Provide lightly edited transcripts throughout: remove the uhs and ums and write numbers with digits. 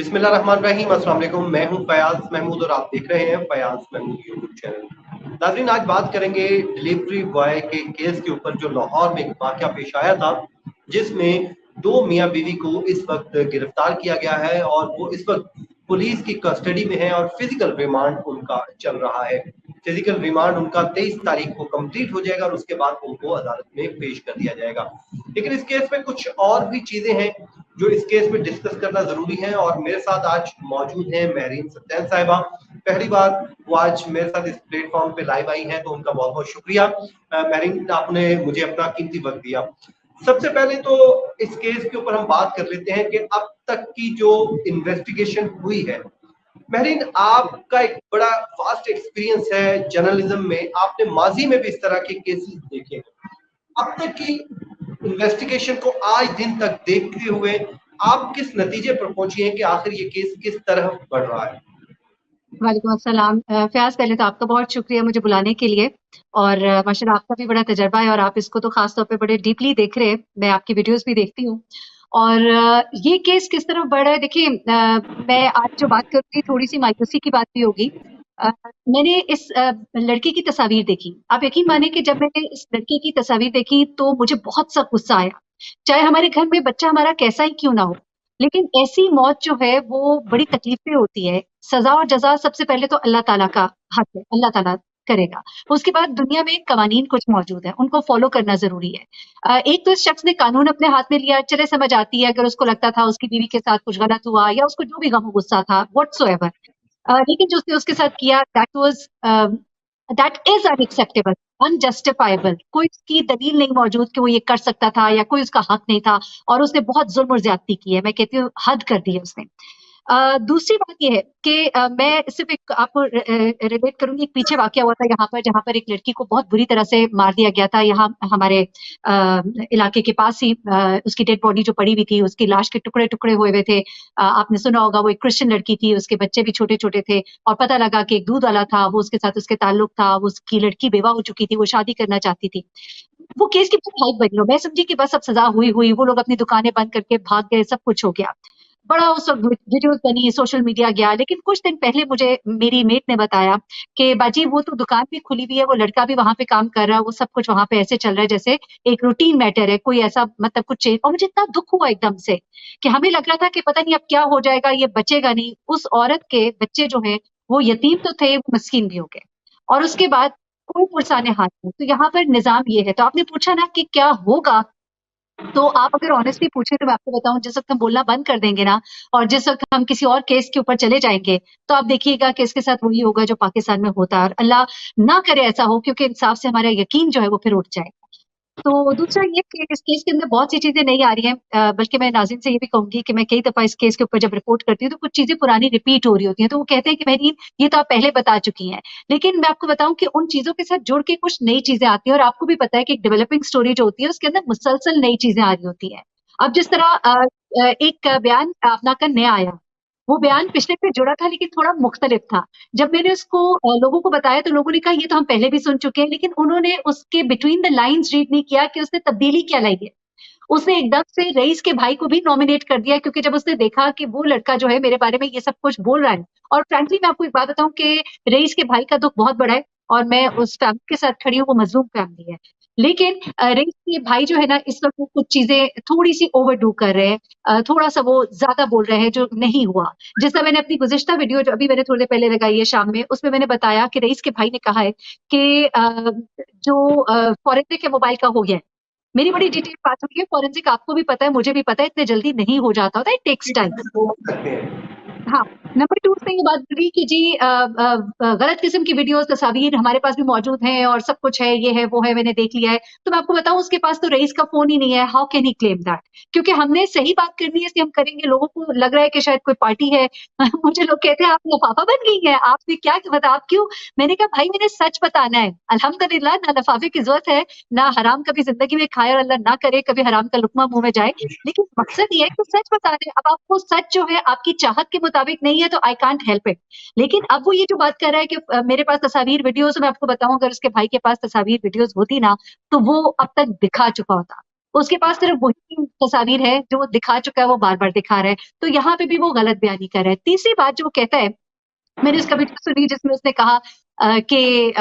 बिस्मिल्लाहिर्रहमानिर्रहीम, अस्सलाम वालेकुम। मैं हूं फयाज महमूद और आप देख रहे हैं फयाज महमूद यूट्यूब चैनल। नाज़रीन, आज बात करेंगे डिलीवरी बॉय के केस के ऊपर जो लाहौर में एक वाक़या पेश आया था, जिसमें दो मियाँ बीवी को इस वक्त गिरफ्तार किया गया है और वो इस वक्त पुलिस की कस्टडी में है और फिजिकल रिमांड उनका चल रहा है। फिजिकल रिमांड उनका 23 तारीख को कंप्लीट हो जाएगा और उसके बाद उनको अदालत में पेश कर दिया जाएगा। लेकिन इस केस में कुछ और भी चीजें हैं जो इस केस में डिस्कस करना जरूरी है और मेरे साथ आज मौजूद हैं महरीन सत्यान साहिबा। पहली बार वो आज मेरे साथ इस प्लेटफॉर्म पे लाइव आई हैं, तो उनका बहुत बहुत शुक्रिया। महरीन, आपने मुझे अपना कीमती वक्त दिया। सबसे पहले तो इस केस के ऊपर हम बात कर लेते हैं कि अब तक की जो इन्वेस्टिगेशन हुई है। महरीन, आपका एक बड़ा वास्ट एक्सपीरियंस है जर्नलिज्म में, आपने माजी में भी इस तरह के केसेस देखे हैं। अब तक की इन्वेस्टिगेशन को आज दिन तक देखते हुए आप किस नतीजे पर पहुंची हैं कि आखिर ये केस किस तरह बढ़ रहा है? वालेकुम अस्सलाम। फयाज, पहले तो आपका बहुत शुक्रिया मुझे बुलाने के लिए। और माशाल्लाह आपका भी बड़ा तजर्बा है और आप इसको तो खास तौर पे बड़े डीपली देख रहे हैं। मैं आपकी वीडियोस भी देखती हूँ। और ये केस किस तरह बढ़ रहा है, देखिए, मैं आज जो बात करूंगी थोड़ी सी मायूसी की बात भी होगी। अ, मैंने इस लड़की की तस्वीर देखी। आप यकीन माने कि जब मैंने इस लड़की की तस्वीर देखी तो मुझे बहुत सा गुस्सा आया। चाहे हमारे घर में बच्चा हमारा कैसा ही क्यों ना हो, लेकिन ऐसी मौत जो है वो बड़ी तकलीफें होती है। सजा और जजा सबसे पहले तो अल्लाह ताला का हक है, अल्लाह ताला करेगा। उसके बाद दुनिया में कवानीन कुछ मौजूद है, उनको फॉलो करना जरूरी है। एक तो इस शख्स ने कानून अपने हाथ में लिया, चले समझ आती है अगर उसको लगता था उसकी बीवी के साथ कुछ गलत हुआ या उसको जो भी गम गुस्सा था व्हाटसोएवर, लेकिन जो उसने उसके साथ किया दैट इज अनएक्सेप्टेबल, अनजस्टिफाइबल। कोई उसकी दलील नहीं मौजूद कि वो ये कर सकता था या कोई उसका हक नहीं था, और उसने बहुत जुल्म और ज्यादती की है। मैं कहती हूँ हद कर दी है उसने। दूसरी बात ये है कि मैं सिर्फ एक आपको रिलेट करूंगी। एक पीछे वाकया हुआ था यहाँ पर, जहाँ पर एक लड़की को बहुत बुरी तरह से मार दिया गया था। यहाँ हमारे इलाके के पास ही उसकी डेड बॉडी जो पड़ी हुई थी, उसकी लाश के टुकड़े टुकड़े हुए थे। आपने सुना होगा, वो एक क्रिश्चियन लड़की थी, उसके बच्चे भी छोटे छोटे थे और पता लगा कि एक दूध वाला था, वो उसके साथ उसके ताल्लुक था। वो उसकी लड़की बेवा हो चुकी थी, वो शादी करना चाहती थी। वो केस की बहुत हाइप बनी और मैं समझी कि बस अब सजा हुई हुई, वो लोग अपनी दुकानें बंद करके भाग गए, सब कुछ हो गया। बड़ा उस वक्त वीडियोस बनी, सोशल मीडिया गया। लेकिन कुछ दिन पहले मुझे मेरी मेट ने बताया कि बाजी वो तो दुकान भी खुली हुई है, वो लड़का भी वहां पे काम कर रहा है, वो सब कुछ वहां पे ऐसे चल रहा है जैसे एक रूटीन मैटर है, कोई ऐसा मतलब कुछ चेंज। और मुझे इतना दुख हुआ एकदम से कि हमें लग रहा था कि पता नहीं अब क्या हो जाएगा, ये बचेगा नहीं। उस औरत के बच्चे जो है वो यतीम तो थे, वो मस्कीन भी हो गए। और उसके बाद कोई पुरसाने हाथ नहीं। तो यहाँ पर निजाम ये है। तो आपने पूछा ना कि क्या होगा, तो आप अगर ऑनेस्टली पूछे तो मैं आपको बताऊं, जिस वक्त हम बोलना बंद कर देंगे ना और जिस वक्त हम किसी और केस के ऊपर चले जाएंगे, तो आप देखिएगा कि इसके साथ वही होगा जो पाकिस्तान में होता है। और अल्लाह ना करे ऐसा हो, क्योंकि इंसाफ से हमारा यकीन जो है वो फिर उठ जाए। तो दूसरा ये कि इस केस के अंदर बहुत सी चीजें नहीं आ रही हैं, बल्कि मैं नाज़रीन से ये भी कहूंगी कि मैं कई दफा इस केस के ऊपर जब रिपोर्ट करती हूँ तो कुछ चीजें पुरानी रिपीट हो रही होती हैं। तो वो कहते हैं कि मेहरीन ये तो आप पहले बता चुकी हैं। लेकिन मैं आपको बताऊं कि उन चीजों के साथ जुड़ के कुछ नई चीजें आती हैं। और आपको भी पता है कि एक डेवलपिंग स्टोरी जो होती है उसके अंदर मुसलसल नई चीजें आ रही होती हैं। अब जिस तरह एक बयान अपना का नया आया, वो बयान पिछले पे जुड़ा था लेकिन थोड़ा मुख्तलिफ था। जब मैंने उसको लोगों को बताया तो लोगों ने कहा ये तो हम पहले भी सुन चुके हैं, लेकिन उन्होंने उसके बिटवीन द लाइंस रीड नहीं किया कि उसने तब्दीली क्या लाई है। उसने एकदम से रईस के भाई को भी नॉमिनेट कर दिया, क्योंकि जब उसने देखा कि वो लड़का जो है मेरे बारे में ये सब कुछ बोल रहा है। और फ्रैंकली मैं आपको एक बात बताऊं कि रईस के भाई का दुख बहुत बड़ा है और मैं उस फैमिली के साथ खड़ी हूँ, वो मजलूम फैमिली है। लेकिन रईस के भाई जो है ना, इस वक्त वो कुछ चीजें थोड़ी सी ओवरडू कर रहे हैं, थोड़ा सा वो ज्यादा बोल रहे हैं जो नहीं हुआ। जैसा मैंने अपनी गुज़िश्ता वीडियो जो अभी मैंने थोड़ी देर पहले लगाई है शाम में, उसमें मैंने बताया कि रईस के भाई ने कहा है कि जो फॉरेंसिक के मोबाइल का हो गया है। मेरी बड़ी डिटेल बात हुई है। फॉरेंसिक आपको भी पता है, मुझे भी पता है, इतने जल्दी नहीं हो जाता होता है, इट टेक्स टाइम। हाँ, नंबर 2 उसने ये बात बोली कि जी गलत किस्म की वीडियोस, तस्वीर हमारे पास भी मौजूद हैं और सब कुछ है, ये है, वो है, मैंने देख लिया है। तो मैं आपको बताऊं, उसके पास तो रईस का फोन ही नहीं है। How can he claim that? क्योंकि हमने सही बात करनी है, इसलिए हम करेंगे। लोगों को लग रहा है कि शायद कोई पार्टी है। मुझे लोग कहते हैं आप लफाफा बन गई हैं, आपने क्या बता, आप क्यों? मैंने कहा भाई मैंने सच बताना है। अल्हम्दुलिल्लाह, ना लफाफे की जरूरत है, ना हराम कभी जिंदगी में खाया, और अल्लाह ना करे कभी हराम का लुकमा मुंह में जाए। लेकिन मकसद ये है कि सच बता रहे हैं। अब आपको सच जो है आपकी चाहत के मुताबिक नहीं है तो आई कांट हेल्प इट। लेकिन अब वो ये जो बात कर रहा है कि मेरे पास तस्वीर वीडियोस, मैं आपको बताऊं, अगर उसके भाई के पास तस्वीर वीडियोस होती ना तो वो अब तक दिखा चुका होता। उसके पास सिर्फ वही तस्वीर है जो वो दिखा चुका है, वो बार-बार दिखा रहा है। तो यहाँ पे भी वो गलत बयानी कर रहा है। तीसरी बात जो वो कहता है, मैंने उसका वीडियो सुनी जिसमें उसने कहा कि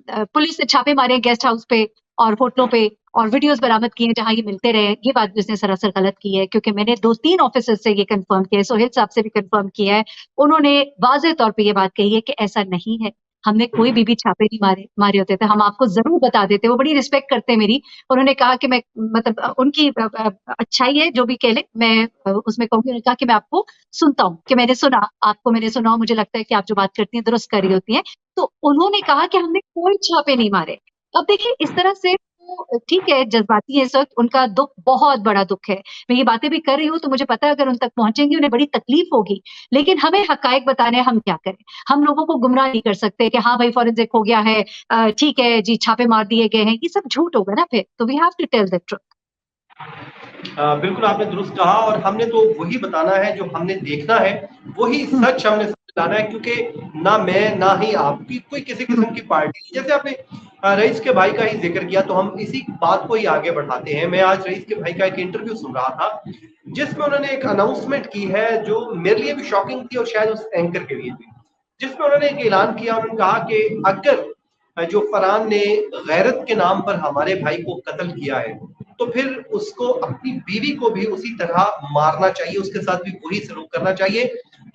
पुलिस ने छापे मारे गेस्ट हाउस पे और होटलों पे और वीडियोस बरामद किए हैं जहाँ ये मिलते रहे। ये बात भी उसने सरासर गलत की है, क्योंकि मैंने 2-3 ऑफिसर से ये कंफर्म किया है, सोहेल साहब से भी कंफर्म किया है। उन्होंने वाज़ेह तौर पे ये बात कही है कि ऐसा नहीं है। हमने कोई भी छापे नहीं मारे होते थे। हम आपको ज़रूर बता देते। वो बड़ी रिस्पेक्ट करते हैं मेरी। उन्होंने कहा कि मैं मतलब उनकी अच्छाई है जो भी कह लें, मैं उसमें कहूँगी। उन्होंने कहा कि मैं आपको सुनता हूँ, कि मैंने सुना, आपको मैंने सुना और मुझे लगता है कि आप जो बात करती हैं दुरुस्त कर रही होती हैं। तो उन्होंने कहा कि हमने कोई छापे नहीं मारे। अब देखिए इस तरह से वो ठीक है, जज़्बाती है इस वक़्त, उनका दुःख बहुत बड़ा दुःख है। मैं ये बातें भी कर रही हूँ तो मुझे पता है अगर उन तक पहुँचेंगी उन्हें बड़ी तकलीफ़ होगी। लेकिन हमें हक़ाइक़ बताने हैं, हम क्या करें? हम लोगों को गुमराह नहीं कर सकते कि हाँ भाई फोरेंसिक हो गया है, ठीक है जी, छापे मार दिए गए हैं। ये सब झूठ होगा ना फिर। तो we have to tell the truth. बिल्कुल आपने दुरुस्त कहा और हमने तो वही बताना है जो हमने देखना है, वही हुँ, सच हमने लाना है, क्योंकि ना मैं ना ही आपकी कोई किसी हुँ, किस्म की पार्टी। जैसे आपने रईस के भाई का ही जिक्र किया तो हम इसी बात को ही आगे बढ़ाते हैं। मैं आज रईस के भाई का एक इंटरव्यू सुन रहा था जिसमें उन्होंने एक अनाउंसमेंट की है जो मेरे लिए भी शॉकिंग थी और शायद उस एंकर के लिए भी, जिसमें उन्होंने एक ऐलान किया। उन्होंने कहा कि अगर जो फरहान ने गैरत के नाम पर हमारे भाई को कत्ल किया है तो फिर उसको अपनी बीवी को भी उसी तरह मारना चाहिए, उसके साथ भी वही सलूक करना चाहिए,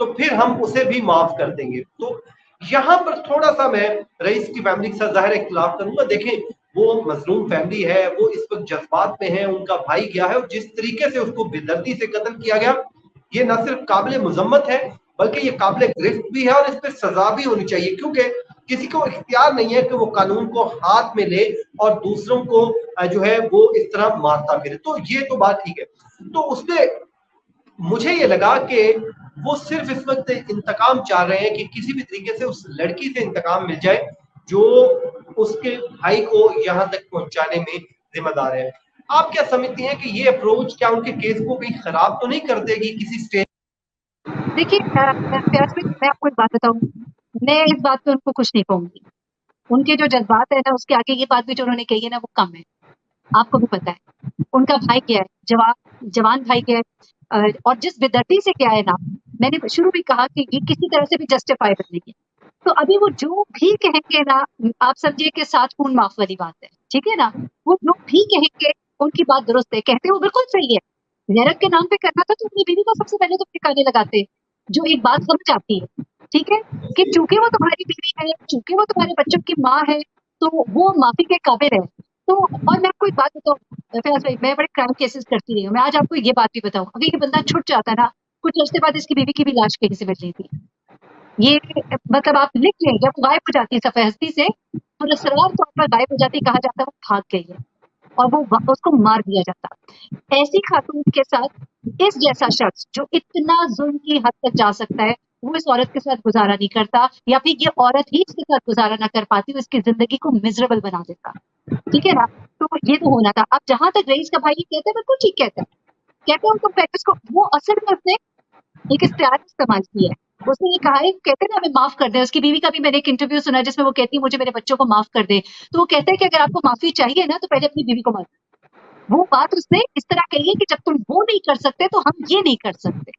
तो फिर हम उसे भी माफ कर देंगे। तो यहाँ पर थोड़ा सा मैं रईस की फैमिली के साथ ज़ाहिर इख्तिलाफ करूंगा। देखें, वो मजलूम फैमिली है, वो इस वक्त जज्बात में है, उनका भाई गया है और जिस तरीके से उसको बेदर्दी से कत्ल किया गया, ये न सिर्फ काबिल मुजम्मत है बल्कि ये काबिल गिरफ्त भी है और इस पर सजा भी होनी चाहिए, क्योंकि किसी को इख्तियार नहीं है कि वो कानून को हाथ में ले और दूसरों को जो है वो इस तरह मारता फिरे। तो ये तो बात ठीक है। तो उसमें मुझे ये लगा कि वो सिर्फ इस वक्त इंतकाम चाह रहे हैं कि किसी भी तरीके से उस लड़की से इंतकाम मिल जाए जो उसके भाई को यहाँ तक पहुंचाने में जिम्मेदार है। आप क्या समझती हैं कि ये अप्रोच क्या उनके केस को कहीं खराब तो नहीं कर देगी किसी स्टेज? देखिए प्यास में मैं आपको एक बात बताऊँ, मैं इस बात पे उनको कुछ नहीं कहूँगी। उनके जो जज़्बात है ना, उसके आगे ये बात भी जो उन्होंने कही है ना, वो कम है। आपको भी पता है। उनका भाई गया है, जवान भाई गया है, और जिस बेदर्दी से गया है ना, मैंने शुरू में कहा कि ये किसी तरह से भी जस्टिफाएबल नहीं है। तो अभी वो जो भी कहेंगे ना, आप समझिए कि 7 खून माफ़ वाली बात है, ठीक है ना? वो जो भी कहेंगे, उनकी बात दुरुस्त है, कहते वो बिल्कुल सही है। गैरत के नाम पे करना था तो अपनी बीवी को सबसे पहले तो ठिकाने लगाते, जो एक बात समझ आती है, ठीक है? कि चूँकि वो तुम्हारी बीवी है, चूँकि वो तुम्हारे बच्चों की माँ है, तो वो माफ़ी के काबिल है। तो और मैं आपको एक बात बताऊँ, फैज़ भाई, मैं बड़े क्राइम केसेस करती रही हूँ। मैं आज आपको ये बात भी बताऊँ, अगर ये बंदा छुट जाता ना, कुछ अर्से बाद इसकी बीवी की भी लाश कहीं से मिल रही थी। ये मतलब आप लिख लें, जब वो गायब हो जाती है सफ़े हस्ती से, तो रसवार तौर पर गायब हो जाती है, कहा जाता है वो भाग गई है और वो उसको मार दिया जाता। ऐसी खातून के साथ इस जैसा शख्स जो इतना जुल्म की हद तक जा सकता है, वो इस औरत के साथ गुज़ारा नहीं करता, या फिर ये औरत ही इसके साथ गुज़ारा ना कर पाती, वो इसकी ज़िंदगी को मिज़रेबल बना देता। ठीक है ना? तो ये तो होना था। अब जहाँ तक रईस का भाई ये कहते हैं, बिल्कुल ठीक कहते हैं। कहते हैं उनको प्रैक्टिस को, वो असल में उसने एक इस्तेआर इस्तेमाल किया है। उसने ये कहा है, कहते हैं ना हमें माफ़ कर दें। उसकी बीवी का भी मैंने एक इंटरव्यू सुना जिसमें वो कहती है मुझे मेरे बच्चों को माफ़ कर दें। तो वो कहते हैं कि अगर आपको माफ़ी चाहिए ना, तो पहले अपनी बीवी को मारो। वो बात उसने इस तरह कही है कि जब तुम वो नहीं कर सकते, तो हम ये नहीं कर सकते।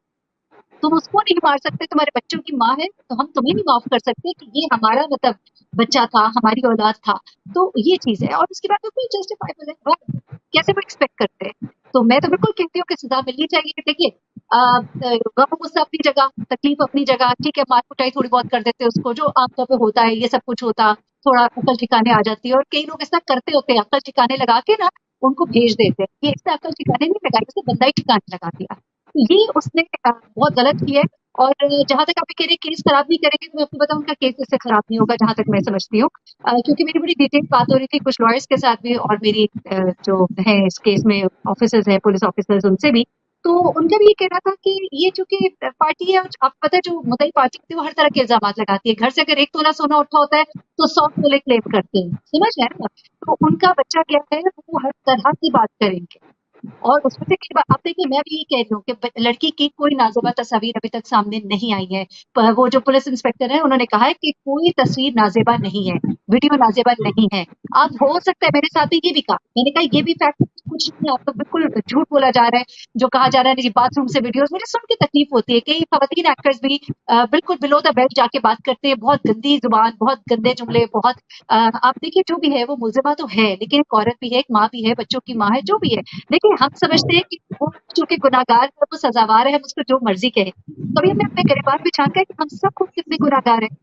तुम उसको नहीं मार सकते, तुम्हारे बच्चों की माँ है, तो हम तुम्हें नहीं माफ़ कर सकते कि ये हमारा मतलब बच्चा था, हमारी औलाद था। तो ये चीज़ है और उसके बाद बिल्कुल जस्टिफाएबल है। बट कैसे वो एक्सपेक्ट करते हैं? तो मैं तो बिल्कुल कहती हूँ कि सज़ा मिलनी चाहिए। देखिए गम गुस्सा अपनी जगह, तकलीफ अपनी जगह, ठीक है, मार-कुटाई थोड़ी बहुत कर देते हैं उसको, जो आमतौर पे होता है, ये सब कुछ होता, थोड़ा अकल ठिकाने आ जाती है और कई लोग ऐसा करते होते हैं, अकल ठिकाने लगा के ना उनको भेज देते हैं। ये इसने अकल ठिकाने नहीं लगाई, इसने बंदा ही ठिकाने लगा दिया। तो ये उसने बहुत गलत किया है और जहाँ तक आप ये कह रहे हैं केस खराब नहीं करेंगे, तो मैं आपको बताऊँ उनका केस इससे खराब नहीं होगा जहाँ तक मैं समझती हूँ। क्योंकि मेरी बड़ी डिटेल बात हो रही थी कुछ लॉयर्स के साथ भी और मेरी जो है इस केस में ऑफिसर्स हैं, पुलिस ऑफिसर्स, उनसे भी। तो उनका भी ये कहना था कि ये चूँकि पार्टी है और आपको पता है जो मुद्दई पार्टी होती है वो हर तरह के इल्ज़ामात लगाती है। घर से अगर 1 तोला सोना उठा होता है तो 100 तोले क्लेम करते हैं। समझ रहे हैं ना? तो उनका बच्चा क्या है, वो हर तरह की बात करेंगे। और उसमें से कई बार आप देखिए, मैं भी ये कह रही हूँ कि लड़की की कोई नाज़ेबा तस्वीर अभी तक सामने नहीं आई है। वो जो पुलिस इंस्पेक्टर है उन्होंने कहा है कि कोई तस्वीर नाज़ेबा नहीं है, वीडियो नाज़ेबा नहीं है। अब हो सकता है, मेरे साथ भी ये भी कहा, मैंने कहा ये भी फैक्ट कुछ इन्फॉर्मेशन में आपको बिल्कुल झूठ बोला जा रहा है, जो कहा जा रहा है जी बाथरूम से वीडियोस, मुझे सुन के तकलीफ होती है। कई खवातीन एक्टर्स भी बिल्कुल बिलो द बेल्ट जाके बात करते हैं, बहुत गंदी जुबान, बहुत गंदे जुमले, बहुत आप देखिए जो भी है वो मुलजिमा तो है, लेकिन एक औरत भी है, एक माँ भी है, बच्चों की माँ है, जो भी है। लेकिन हम समझते हैं कि वो चूंकि गुनाहगार है, वो सजावार है, हम उसको जो मर्जी कहे। कभी हमने अपने गिरबान पे झांका है कि हम सब खुद कितने गुनाहगार हैं।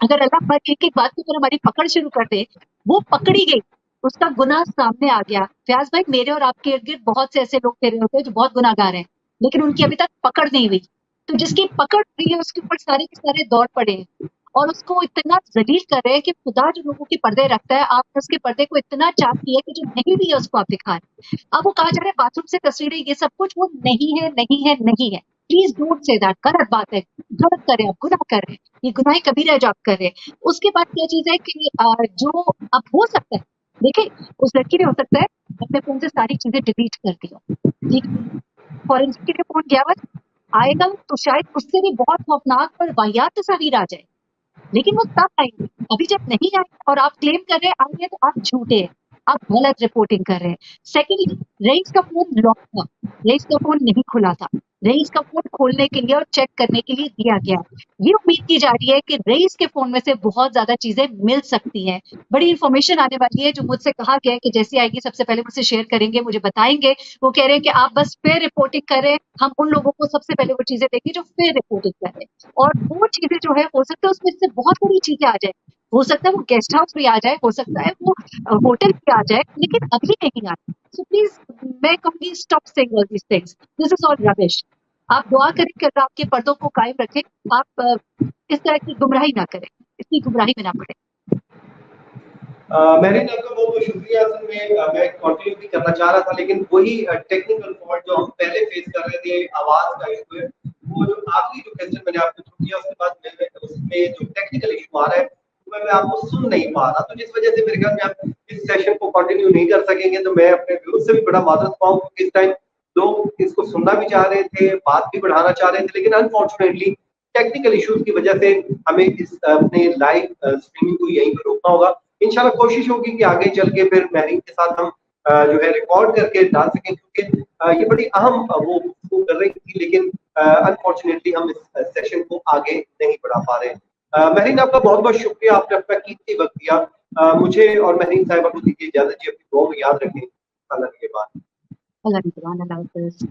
अगर अल्लाह हर एक-एक बात के ऊपर हमारी पकड़ शुरू कर दे, वो पकड़ी गई, उसका गुनाह सामने आ गया। फयाज़ भाई, मेरे और आपके इर्द-गिर्द बहुत से ऐसे लोग फिर रहे होते हैं जो बहुत गुनाहगार हैं, लेकिन उनकी अभी तक पकड़ नहीं हुई। तो जिसकी पकड़ हुई है उसके ऊपर सारे के सारे दौड़ पड़े हैं और उसको इतना ज़लील कर रहे हैं कि खुदा जो लोगों के पर्दे रखता है, आपने उसके पर्दे को इतना चाक किया है कि जो नहीं भी है उसको आप दिखा रहे हैं। अब वो कहा जा रहा है बाथरूम से तस्वीरें, ये सब कुछ, वो नहीं है, नहीं है, नहीं है। प्लीज़ डोंट से दैट, गलत बात है। गलत कर रहे हैं आप, गुनाह कर रहे हैं। ये गुनाह कबीरा है जो आप कर रहे हैं। उसके बाद क्या चीज़ है कि जो अब हो सकता है, देखिए उस लड़की ने हो सकता है अपने फ़ोन से सारी चीज़ें डिलीट कर दी हो, ठीक है? फॉरेंसिक के लिए फ़ोन गया हुआ है, आएगा तो शायद उससे भी बहुत खौफनाक और वाहियात तस्वीर आ जाए, लेकिन वो तब आएँगे। अभी जब नहीं आए और आप क्लेम कर रहे हैं आएँगे, तो आप झूठे हैं, आप गलत रिपोर्टिंग कर रहे हैं। सेकंडली, रईस का फ़ोन लॉक था, रईस का फ़ोन नहीं खुला था। रईस का फ़ोन खोलने के लिए और चेक करने के लिए दिया गया है। ये उम्मीद की जा रही है कि रईस के फ़ोन में से बहुत ज़्यादा चीज़ें मिल सकती हैं। बड़ी इन्फॉर्मेशन आने वाली है, जो मुझसे कहा गया है कि जैसे आएगी सबसे पहले मुझसे शेयर करेंगे, मुझे बताएँगे। वो कह रहे हैं कि आप बस फेयर रिपोर्टिंग करें, हम उन लोगों को सबसे पहले वो चीज़ें देंगे जो फेयर रिपोर्टिंग कर रहे हैं। और वो चीज़ें जो है, हो सकता है उसमें से बहुत बड़ी चीज़ें आ जाए। हो सकता है वो गेस्ट हाउस भी आ जाए, हो सकता है वो होटल भी आ जाए, लेकिन अभी नहीं आए। सो प्लीज़, मैं कहूँगी stop saying all these things. This is all rubbish. आप दुआ करें कि अल्लाह आपके पर्दों को कायम रखे। आप इस तरह की गुमराही ना करें, इतनी गुमराही में ना पड़ें। महरीन, आपका बहुत-बहुत शुक्रिया। असल में मैं कंटिन्यू भी करना चाह रहा था, लेकिन वही टेक्निकल फॉल्ट जो हम पहले फेस कर रहे थे, आवाज़ का इश्यू है, वो जो आखिरी जो क्वेश्चन मैंने आपको थ्रू किया, उसके बाद मैं उसमें जो टेक्निकल इश्यू आ रहा है, मैं आपको सुन नहीं पा रहा। तो जिस वजह से मेरे ख्याल में आप इस सेशन को कंटिन्यू नहीं कर सकेंगे, तो मैं अपने व्यूअर्स से भी बड़ा माज़रत ख्वाह हूँ, क्योंकि इस टाइम लोग इसको सुनना भी चाह रहे थे, बात भी बढ़ाना चाह रहे थे, लेकिन अनफॉर्चुनेटली टेक्निकल इश्यूज़ की वजह से हमें इस अपने लाइव स्ट्रीमिंग को यहीं पे रोकना होगा। इंशाल्लाह कोशिश होगी कि आगे चल के फिर महरीन के साथ हम जो है रिकॉर्ड करके डाल सकें, क्योंकि ये बड़ी अहम वो गुफ्तगू कर रही थी, लेकिन अनफॉर्चुनेटली हम इस सेशन को आगे नहीं बढ़ा पा रहे। महरीन, आपका बहुत-बहुत शुक्रिया, आपने अपना कीमती वक़्त दिया। मुझे और महरीन साहिबा को दीजिए इजाज़त जी, अपनी दुआ में याद रखें। अल्लाह के बाद। अल्लाह निगहबान, अल्लाह हाफ़िज़।